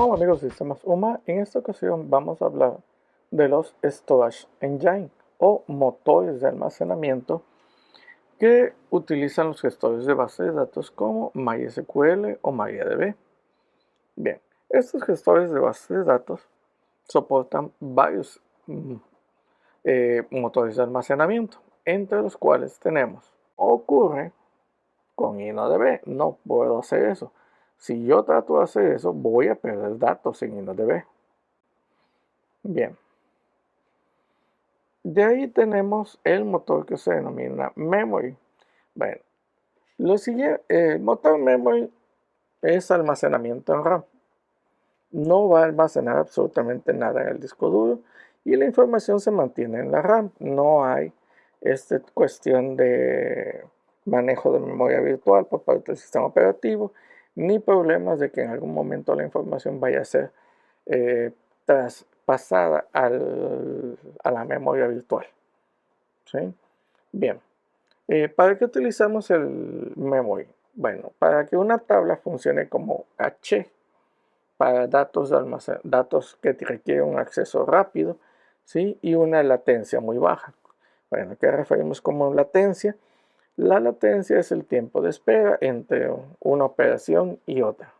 Hola amigos de Sistemas UMA, en esta ocasión vamos a hablar de los Storage Engine o motores de almacenamiento que utilizan los gestores de base de datos como MySQL o MariaDB. Bien, estos gestores de base de datos soportan varios motores de almacenamiento, entre los cuales tenemos Ocurre con InnoDB. No puedo hacer eso. Si yo trato de hacer eso, voy a perder datos en InnoDB. Bien, de ahí tenemos el motor que se denomina Memory. Bueno, el motor Memory es almacenamiento en RAM. No va a almacenar absolutamente nada en el disco duro y la información se mantiene en la RAM. No hay cuestión de manejo de memoria virtual por parte del sistema operativo, ni problemas de que en algún momento la información vaya a ser traspasada a la memoria virtual. ¿Sí? Bien, ¿para qué utilizamos el memory? Bueno, para que una tabla funcione como caché para datos que requieren un acceso rápido, ¿sí? Y una latencia muy baja. Bueno, ¿qué referimos como latencia? La latencia es el tiempo de espera entre una operación y otra,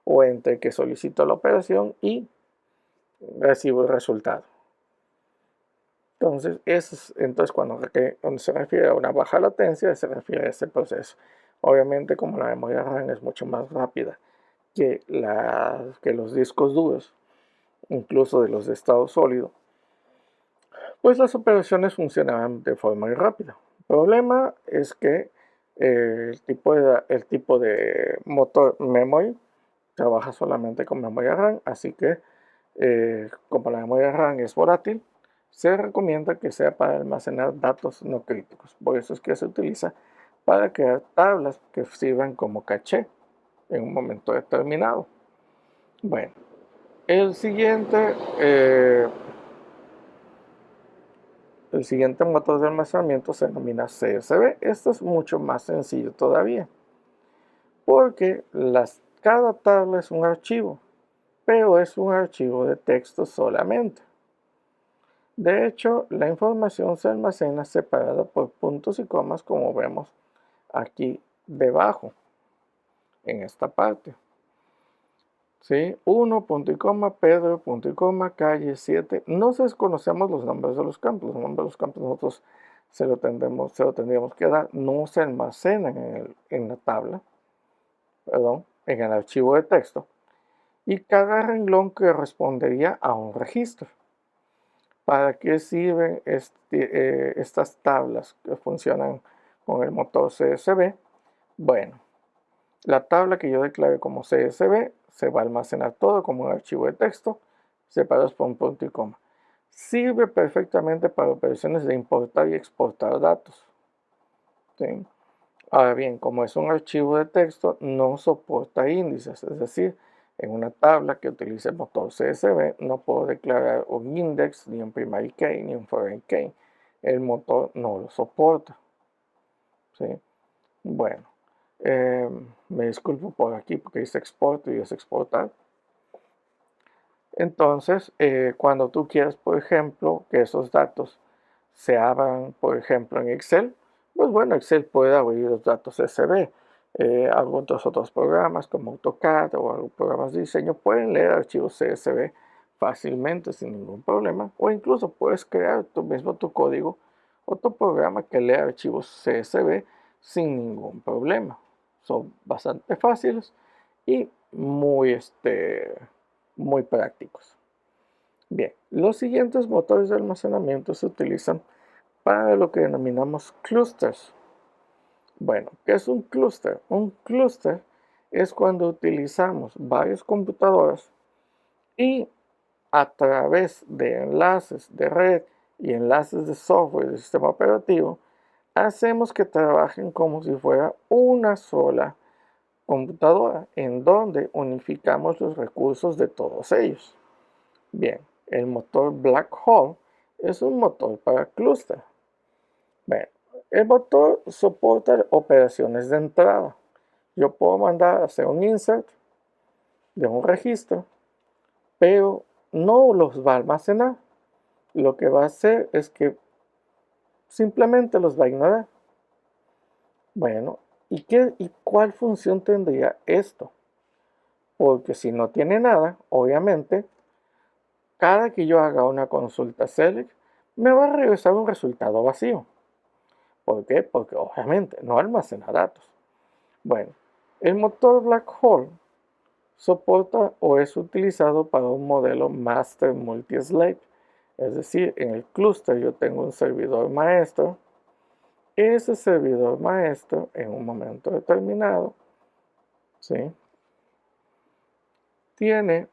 o entre que solicito la operación y recibo el resultado. Entonces cuando se refiere a una baja latencia, se refiere a ese proceso. Obviamente, como la memoria RAM es mucho más rápida que los discos duros, incluso de los de estado sólido, pues las operaciones funcionaban de forma muy rápida. El problema es que el tipo de motor memory trabaja solamente con memoria RAM, así que como la memoria RAM es volátil, se recomienda que sea para almacenar datos no críticos. Por eso es que se utiliza para crear tablas que sirvan como caché en un momento determinado. Bueno, el siguiente, eh, el siguiente motor de almacenamiento se denomina CSV. Esto es mucho más sencillo todavía, porque cada tabla es un archivo, pero es un archivo de texto solamente. De hecho, la información se almacena separada por puntos y comas, como vemos aquí debajo, en esta parte. ¿Sí? 1, punto y coma, Pedro, punto y coma, calle 7. No desconocemos los nombres de los campos. Los nombres de los campos nosotros se lo tendríamos que dar. No se almacenan en la tabla, perdón, en el archivo de texto. Y cada renglón correspondería a un registro. ¿Para qué sirven estas tablas que funcionan con el motor CSV? Bueno, la tabla que yo declare como CSV se va a almacenar todo como un archivo de texto separados por un punto y coma. Sirve perfectamente para operaciones de importar y exportar datos. ¿Sí? Ahora bien, como es un archivo de texto, no soporta índices, es decir, en una tabla que utilice el motor CSV no puedo declarar un index, ni un primary key, ni un foreign key. El motor no lo soporta. ¿Sí? Bueno, me disculpo por aquí porque dice export y es exportar. Entonces, cuando tú quieres, por ejemplo, que esos datos se abran, por ejemplo, en Excel, pues bueno, Excel puede abrir los datos CSV. Algunos otros programas como AutoCAD o algunos programas de diseño pueden leer archivos CSV fácilmente sin ningún problema, o incluso puedes crear tú mismo tu código o tu programa que lea archivos CSV sin ningún problema. Son bastante fáciles y muy prácticos. Bien, los siguientes motores de almacenamiento se utilizan para lo que denominamos clusters. Bueno, ¿qué es un clúster? Un clúster es cuando utilizamos varias computadoras y a través de enlaces de red y enlaces de software del sistema operativo, hacemos que trabajen como si fuera una sola computadora, en donde unificamos los recursos de todos ellos. Bien, el motor Black Hole es un motor para clúster. Bueno, el motor soporta operaciones de entrada. Yo puedo mandar a hacer un insert de un registro pero no los va a almacenar. Lo que va a hacer es que simplemente los va a ignorar. Bueno, ¿y cuál función tendría esto? Porque si no tiene nada, obviamente, cada que yo haga una consulta select, me va a regresar un resultado vacío. ¿Por qué? Porque obviamente no almacena datos. Bueno, el motor Blackhole soporta o es utilizado para un modelo Master Multi-Slave. Es decir, en el clúster yo tengo un servidor maestro. Ese servidor maestro, en un momento determinado, ¿sí?, tiene,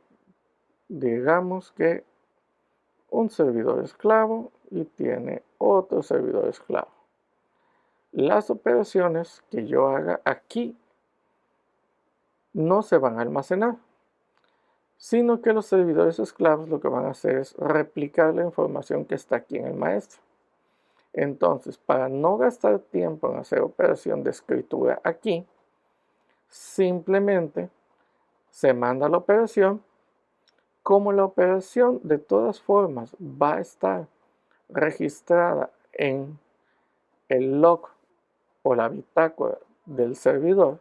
digamos que, un servidor esclavo y tiene otro servidor esclavo. Las operaciones que yo haga aquí no se van a almacenar, sino que los servidores esclavos lo que van a hacer es replicar la información que está aquí en el maestro. Entonces, para no gastar tiempo en hacer operación de escritura aquí, simplemente se manda la operación. Como la operación de todas formas va a estar registrada en el log o la bitácora del servidor,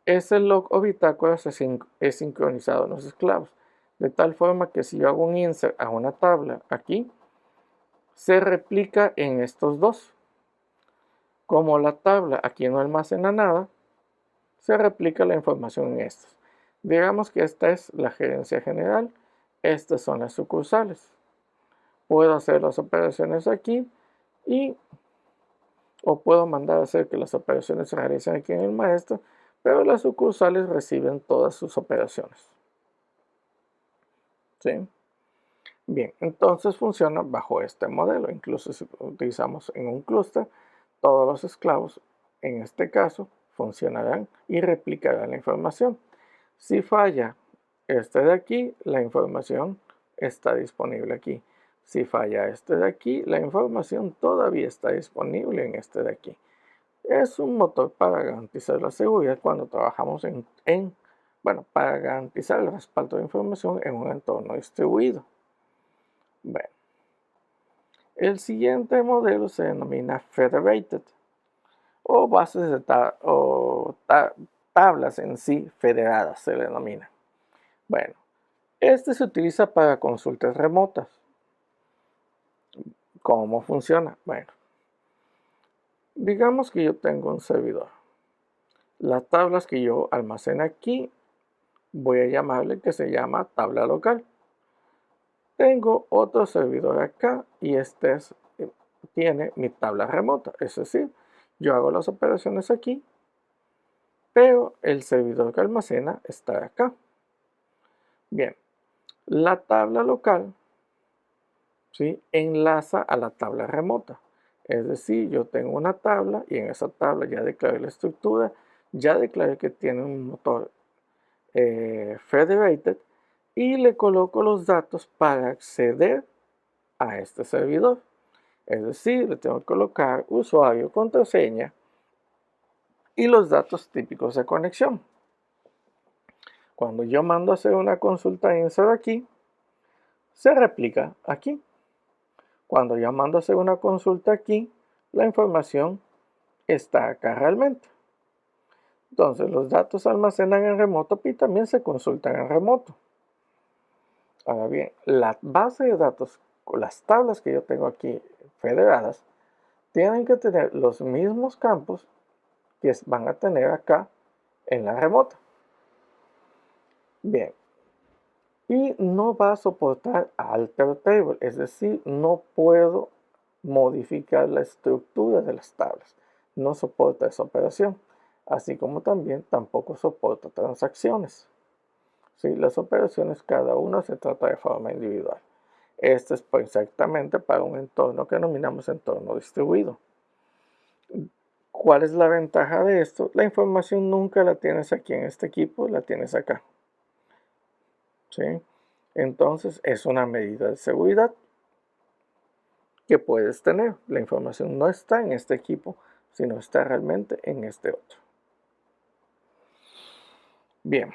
ese log o bitácora es sincronizado en los esclavos, de tal forma que si yo hago un insert a una tabla aquí, se replica en estos dos. Como la tabla aquí no almacena nada, se replica la información en estos. Digamos que esta es la gerencia general, estas son las sucursales. Puedo hacer las operaciones aquí o puedo mandar a hacer que las operaciones se realicen aquí en el maestro, pero las sucursales reciben todas sus operaciones. ¿Sí? Bien, entonces funciona bajo este modelo. Incluso si utilizamos en un clúster, todos los esclavos, en este caso, funcionarán y replicarán la información. Si falla este de aquí, la información está disponible aquí. Si falla este de aquí, la información todavía está disponible en este de aquí. Es un motor para garantizar la seguridad cuando trabajamos para garantizar el respaldo de información en un entorno distribuido. Bueno, el siguiente modelo se denomina Federated, o bases de tablas en sí federadas se le denomina. Bueno, este se utiliza para consultas remotas. ¿Cómo funciona? Bueno, digamos que yo tengo un servidor. Las tablas que yo almaceno aquí, voy a llamarle que se llama tabla local. Tengo otro servidor acá y tiene mi tabla remota. Es decir, yo hago las operaciones aquí, pero el servidor que almacena está acá. Bien, la tabla local, ¿sí?, enlaza a la tabla remota. Es decir, yo tengo una tabla y en esa tabla ya declaré la estructura, ya declaré que tiene un motor federated y le coloco los datos para acceder a este servidor. Es decir, le tengo que colocar usuario, contraseña y los datos típicos de conexión. Cuando yo mando a hacer una consulta insert aquí, se replica aquí. Cuando yo mando a hacer una consulta aquí, la información está acá realmente. Entonces los datos se almacenan en remoto y también se consultan en remoto. Ahora bien, la base de datos, las tablas que yo tengo aquí federadas, tienen que tener los mismos campos que van a tener acá en la remota. Bien, y no va a soportar alter table, es decir, no puedo modificar la estructura de las tablas. No soporta esa operación, así como también tampoco soporta transacciones. ¿Sí? Las operaciones cada una se trata de forma individual. Este es exactamente para un entorno que denominamos entorno distribuido. ¿Cuál es la ventaja de esto? La información nunca la tienes aquí en este equipo, la tienes acá. ¿Sí? Entonces es una medida de seguridad que puedes tener. La información no está en este equipo, sino está realmente en este otro. Bien.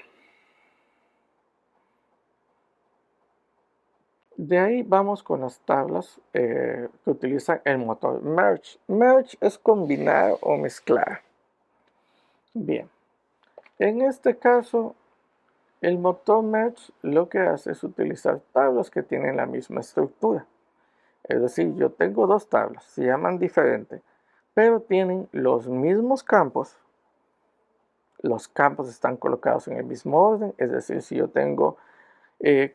De ahí vamos con las tablas que utilizan el motor Merge. Merge es combinar o mezclar. Bien, en este caso, el motor Merge lo que hace es utilizar tablas que tienen la misma estructura. Es decir, yo tengo dos tablas, se llaman diferente, pero tienen los mismos campos. Los campos están colocados en el mismo orden, es decir, si yo tengo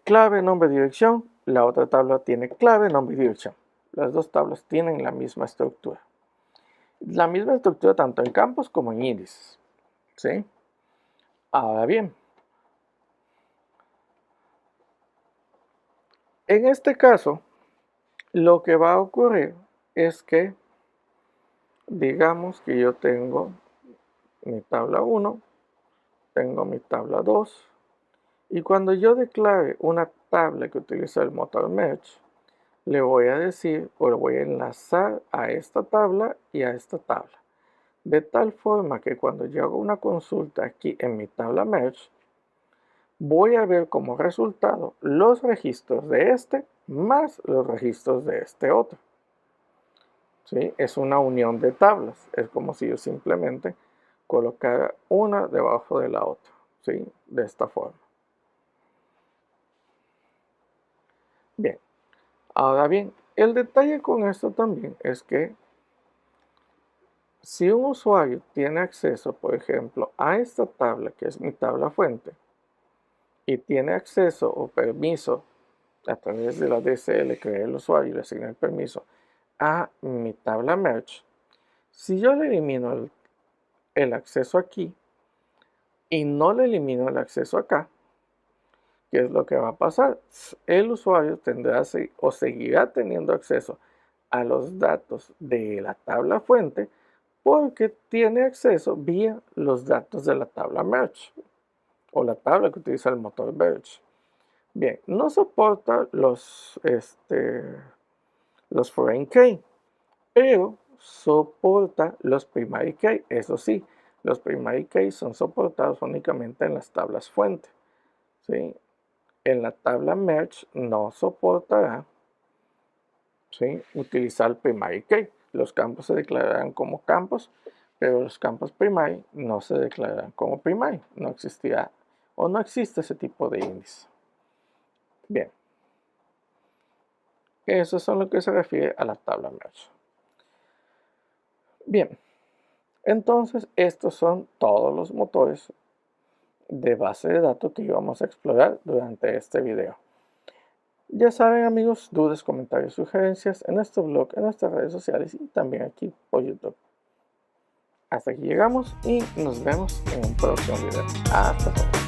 clave, nombre, dirección, la otra tabla tiene clave, nombre y dirección. Las dos tablas tienen la misma estructura. La misma estructura tanto en campos como en índices. ¿Sí? Ahora bien, en este caso, lo que va a ocurrir es que, digamos que yo tengo mi tabla 1, tengo mi tabla 2, y cuando yo declare una tabla que utiliza el motor Merge, le voy a decir o le voy a enlazar a esta tabla y a esta tabla. De tal forma que cuando yo hago una consulta aquí en mi tabla Merge, voy a ver como resultado los registros de este más los registros de este otro. ¿Sí? Es una unión de tablas. Es como si yo simplemente colocara una debajo de la otra. ¿Sí? De esta forma. Bien. Ahora bien, el detalle con esto también es que si un usuario tiene acceso, por ejemplo, a esta tabla, que es mi tabla fuente, y tiene acceso o permiso a través de la DSL que el usuario le asigna el permiso a mi tabla Merge, si yo le elimino el acceso aquí y no le elimino el acceso acá, ¿qué es lo que va a pasar? El usuario tendrá o seguirá teniendo acceso a los datos de la tabla fuente porque tiene acceso vía los datos de la tabla Merge o la tabla que utiliza el motor Merge. Bien, no soporta los foreign key, pero soporta los primary key. Eso sí, los primary key son soportados únicamente en las tablas fuente. ¿Sí? En la tabla Merge no soportará, ¿sí?, utilizar primary key. Los campos se declararán como campos, pero los campos primary no se declararán como primary. No existirá o no existe ese tipo de índice. Bien. Eso es a lo que se refiere a la tabla Merge. Bien. Entonces, estos son todos los motores de base de datos que íbamos a explorar durante este video. Ya saben, amigos, dudas, comentarios, sugerencias en nuestro blog, en nuestras redes sociales y también aquí por YouTube. Hasta aquí llegamos y nos vemos en un próximo video. Hasta pronto.